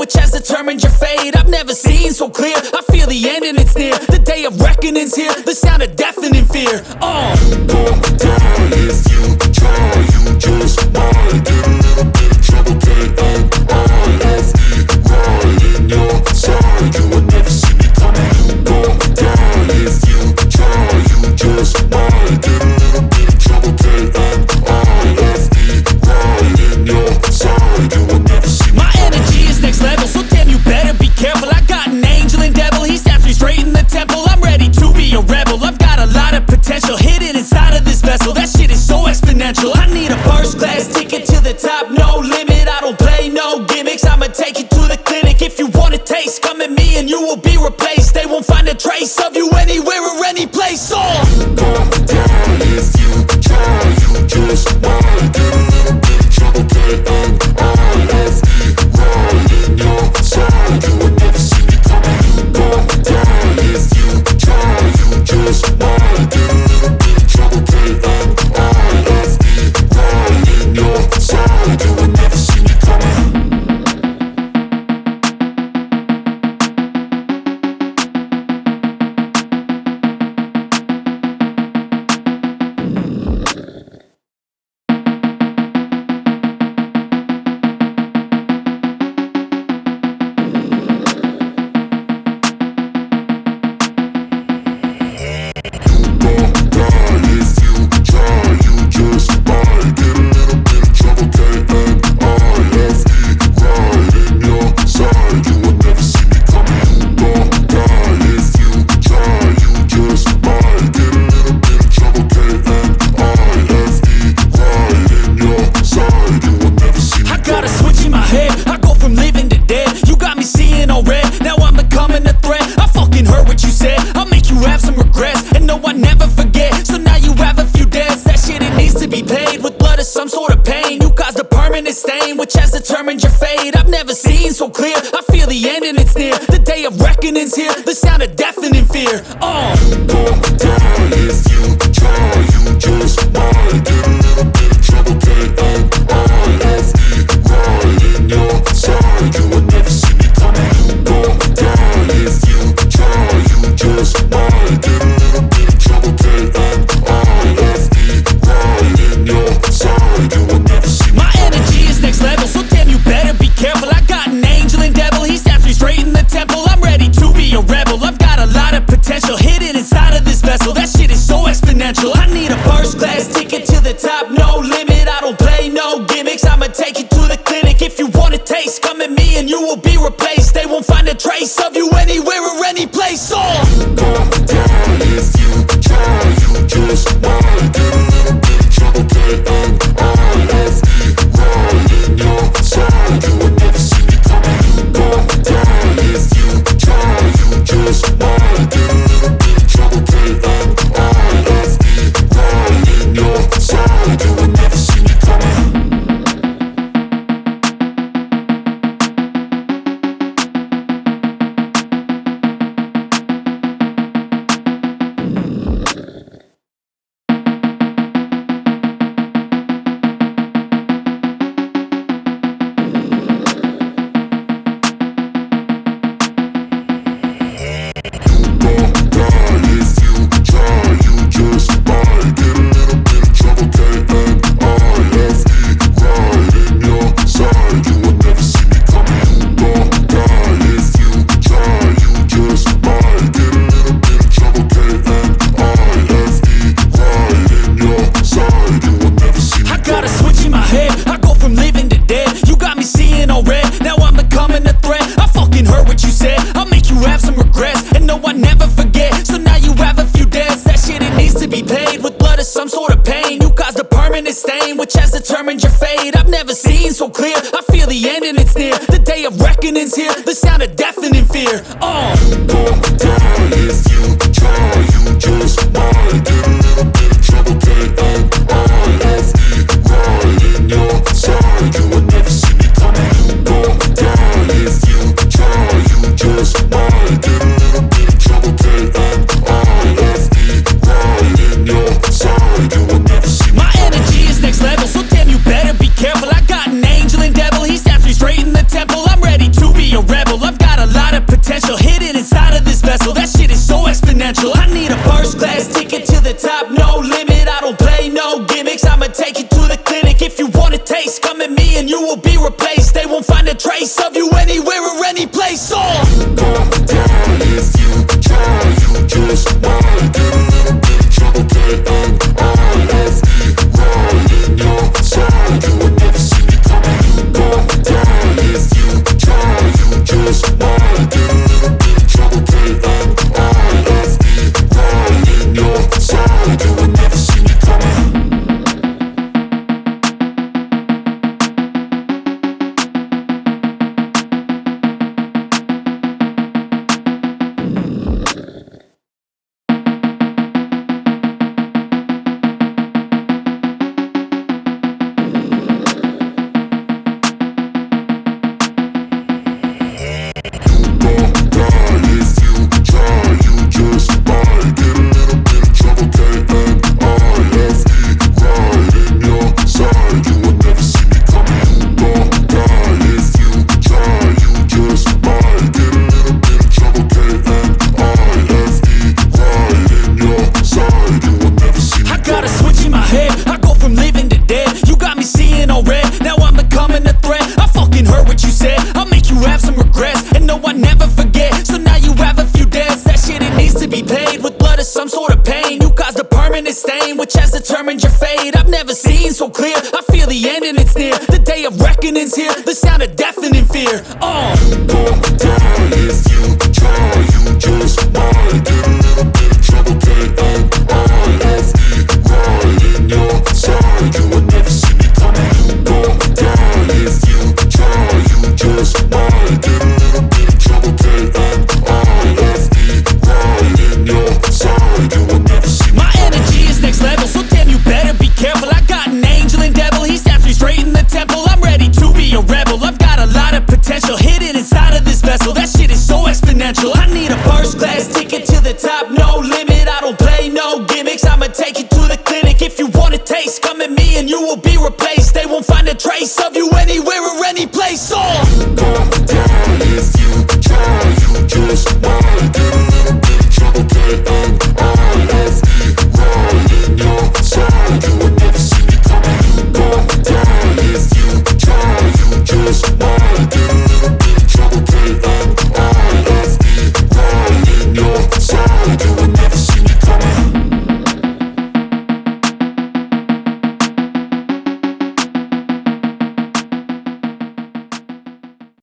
which has determined your fate. I've never seen so clear, I feel the end and it's near. The day of reckoning's here, the sound of deafening fear. You gon' die if you try, you just might get a little bit of trouble, K-N-I-F-E, right in your side, you will never see me coming. You gon' die if you try, you just might get a little bit of trouble, K-N-I-F-E, right in your side, you will never see me coming. My energy is next level, so damn you better be careful. I got an angel and devil, he snaps me straight in the temple. I'm ready to be a rebel, I've got a lot of potential hidden inside of this vessel. That shit is so exponential. I need a first class ticket to the top, no limit. I don't play no gimmicks, I'ma take you to the clinic. If you want a taste, come at me and you will be replaced. They won't find a trace of you anywhere or any place. You gon' die if you try, you just might get a little bit of trouble, K-N-I-F-E, right in your side, you will never see me coming. You gon' die if you try, you just might get a little bit of trouble, K-N-I-F-E, right in your side, you will never see me coming. Which has determined your fate. I've never seen so clear, I feel the end and it's near. The day of reckoning's here, the sound of deafening fear. You gon' die if you try, you just might get a little bit of trouble, K-N-I-F-E, right in your side, you will never see me coming. You gon' die if you try, you just might get a little bit of trouble, K-N-I-F-E, right in your side, you will never see me coming. My energy is next level, so damn you better be careful. I got an angel and devil, he snaps me straight in the temple. I'm ready to be a rebel, I've got a lot of potential hidden inside of this vessel. That shit is so exponential. I need a first class ticket to the top, no limit. I don't play no gimmicks, I'ma take you to the clinic. If you want a taste, come at me and you will be replaced. They won't find a trace of you anywhere or any place. You gon' die if you try, you just might get a little bit of trouble, K-N-I-F-E, right in your side, you will never see me coming. You gon' die if you try, you just might get a little bit of trouble, K-N-I-F-E, right in your side, you will never see me coming. Which has determined your fate. I've never seen so clear, I feel the end and it's near. The day of reckoning's here, the sound of deafening fear. You gon' die if you try, you just might get a little bit of trouble, K-N-I-F-E, right in your side, you will never see me coming. You gon' die if you try, you just might get a little bit of trouble, K-N-I-F-E, right in your side, you will never see me coming. My energy is next level, so damn you better be careful. I got an angel and devil, he snaps me straight in the temple. I'm ready to be a taste. Come at me and you will be replaced. They won't find a trace of you anywhere or any place. You gon' die if you try. You just might get a little bit of trouble. K-N-I-F-E, right in your side. You would never see me coming. You gon' die if you try. You just might get a little bit of trouble. K-N-I-F-E, right in your side. You would never see me coming. Which has determined your fate. I've never seen so clear. I feel the end and it's near. The day of reckoning's here. The sound of deafening fear. You gon' die if